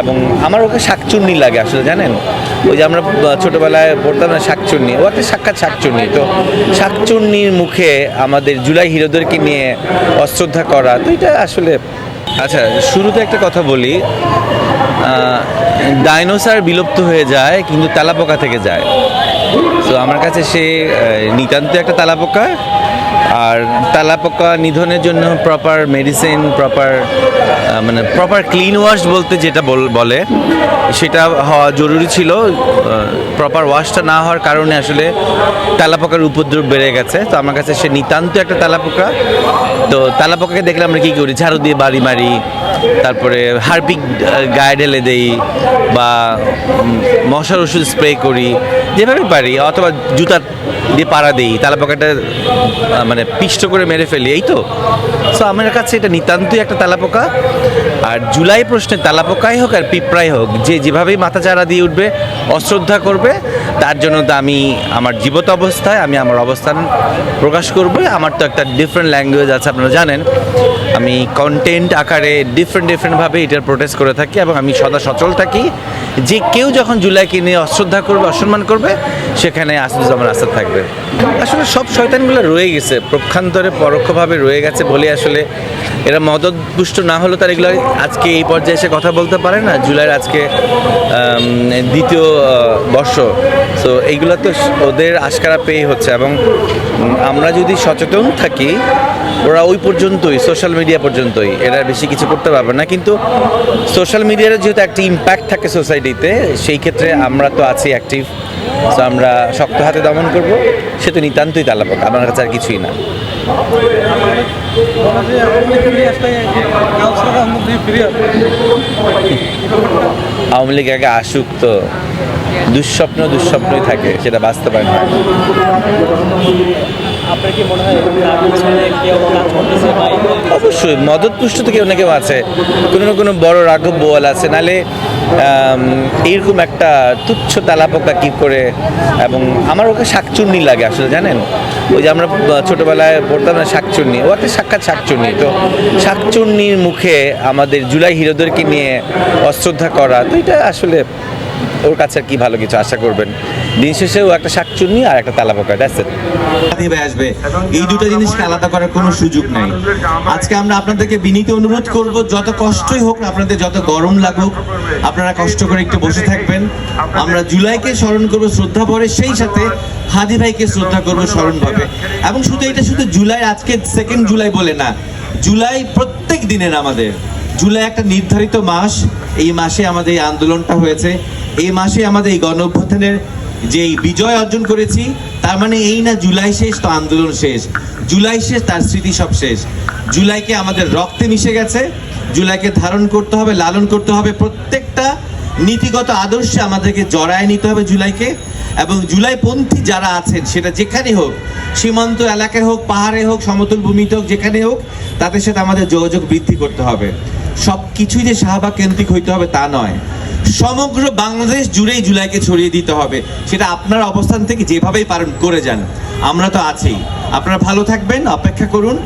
এবং আমার ওকে শাকচুন্নি লাগে আসলে, জানেন ওই যে আমরা ছোটবেলায় পড়তাম না শাকচুন্নি, ও একটা সাক্ষাৎ শাকচুন্নি। তো শাকচুন্নির মুখে আমাদের জুলাই হিরোদেরকে নিয়ে অশ্রদ্ধা করা, তো এটা আসলে আচ্ছা। শুরুতে একটা কথা বলি, ডাইনোসর বিলুপ্ত হয়ে যায় কিন্তু তেলাপোকা থেকে যায়। তো আমার কাছে সে নিতান্ত একটা তেলাপোকা। আর তেলাপোকা নিধনের জন্য proper medicine, proper clean wash বলতে যেটা বলে সেটা হওয়া জরুরি ছিল। প্রপার ওয়াশটা না হওয়ার কারণে আসলে তেলাপোকার উপদ্রব বেড়ে গেছে। তো আমার কাছে সে নিতান্ত একটা তেলাপোকা। তো তেলাপোকাকে দেখলে আমরা কী করি, ঝাড়ু দিয়ে বাড়ি মারি, তারপরে হারপিক গায়ে ঢেলে দেই, বা মশার ওষুধ স্প্রে করি যেভাবে পারি, অথবা জুতা দিয়ে পাড়া দিই, তেলাপোকাটা পিষ্ট করে মেরে ফেলি, এই তো। সো আমার কাছে এটা নিতান্তই একটা তেলাপোকা। আর জুলাই প্রশ্নে তেলাপোকাই হোক আর পিঁপড়াই হোক, যে যেভাবেই মাথা চারা দিয়ে উঠবে, অশ্রদ্ধা করবে, তার জন্য তো আমি আমার জীবত অবস্থায় আমি আমার অবস্থান প্রকাশ করবো। আমার তো একটা ডিফারেন্ট ল্যাঙ্গুয়েজ আছে, আপনারা জানেন। আমি কন্টেন্ট আকারে ডিফারেন্টভাবে এটার প্রোটেস্ট করে থাকি, এবং আমি সদা সচল থাকি যে কেউ যখন জুলাইকে নিয়ে অশ্রদ্ধা করবে, অসম্মান করবে, সেখানে আসাদুজ্জামান আসাদ থাকবে। আসলে সব শয়তানগুলো রয়ে গেছে, পক্ষান্তরে পরোক্ষভাবে রয়ে গেছে বলে আসলে এরা মদতপুষ্ট না হলো তার এগুলো আজকে এই পর্যায়ে এসে কথা বলতে পারে না। জুলাইয়ের আজকে দ্বিতীয় বর্ষ। তো এইগুলো তো ওদের আশকারা পেয়ে হচ্ছে, এবং আমরা যদি সচেতন থাকি, ওরা ওই পর্যন্তই, সোশ্যাল মিডিয়া পর্যন্তই, এরা বেশি কিছু করতে পারবে না। কিন্তু সোশ্যাল মিডিয়ার যেহেতু একটা ইম্প্যাক্ট থাকে সোসাইটিতে, সেই ক্ষেত্রে আমরা তো আছি অ্যাক্টিভ। তো আমরা শক্ত হাতে দমন করব। সে তো নিতান্তই তেলাপোকা, আমার কাছে আর কিছুই না। আওয়ামী লীগ আগে আসুক, তো দুঃস্বপ্নই থাকে, সেটা বাস্তবায়ন হয়। অবশ্যই মদতপুষ্ট তো কেউ না কেউ আছে, কোনো না কোনো বড় রাঘব বোয়াল আছে, নালে এইরকম একটা তুচ্ছ তেলাপোকা কী করে। এবং আমার ওকে শাকচুন্নি লাগে আসলে, জানেন ওই যে আমরা ছোটবেলায় পড়তাম না শাকচুন্নি, ও একটা সাক্ষাৎ শাকচুন্নি। তো শাকচুন্নির মুখে আমাদের জুলাই হিরোদেরকে নিয়ে অশ্রদ্ধা করা, তো এটা আসলে ওর কাছে আর কি ভালো কিছু আশা করবেন। দিন শেষে ও একটা শাকচুন্নি আর একটা তেলাপোকা, দ্যাটস ইট। আসবে, এই দুটো জিনিসকে আলাদা করার কোনো সুযোগ নাই। আজকে আমরা আপনাদেরকে বিনীত অনুরোধ করব, যত কষ্টই হোক, আপনাদের যত গরম লাগুক, আপনারা কষ্ট করে একটু বসে থাকবেন। আমরা জুলাইকে স্মরণ করব শ্রদ্ধা ভরে, সেই সাথে হাদি ভাইকে শ্রদ্ধা করব স্মরণভাবে। এবং এটা শুধু জুলাই, আজকে 2 জুলাই বলে না, জুলাই প্রত্যেক দিনের আমাদের। জুলাই একটা নির্ধারিত মাস, এই মাসে আমাদের এই আন্দোলনটা হয়েছে, এই মাসে আমাদের এই গণ অভ্যুত্থানের যে বিজয় অর্জন করেছি, তার মানে এই না জুলাই শেষ তো আন্দোলন শেষ। জুলাই শেষ, তার স্মৃতি সব শেষ। জুলাইকে আমাদের রক্তে মিশে গেছে, জুলাইকে ধারণ করতে হবে, লালন করতে হবে। প্রত্যেকটা নীতিগত আদর্শে আমাদেরকে জড়ায় নিতে হবে জুলাইকে। এবং জুলাইপন্থী যারা আছেন, সেটা যেখানে হোক, সীমান্ত এলাকায় হোক, পাহাড়ে হোক, সমতল ভূমিতে হোক, যেখানে হোক, তাদের সাথে আমাদের যোগাযোগ বৃদ্ধি করতে হবে। সব কিছুই যে শাহবাগ কেন্দ্রিক হইতে হবে তা নয়, সমগ্র বাংলাদেশ জুড়েই জুলাইকে ছড়িয়ে দিতে হবে। সেটা আপনার অবস্থান থেকে যেভাবেই পারেন করে যান, আমরা তো আছি। আপনারা ভালো থাকবেন, অপেক্ষা করুন।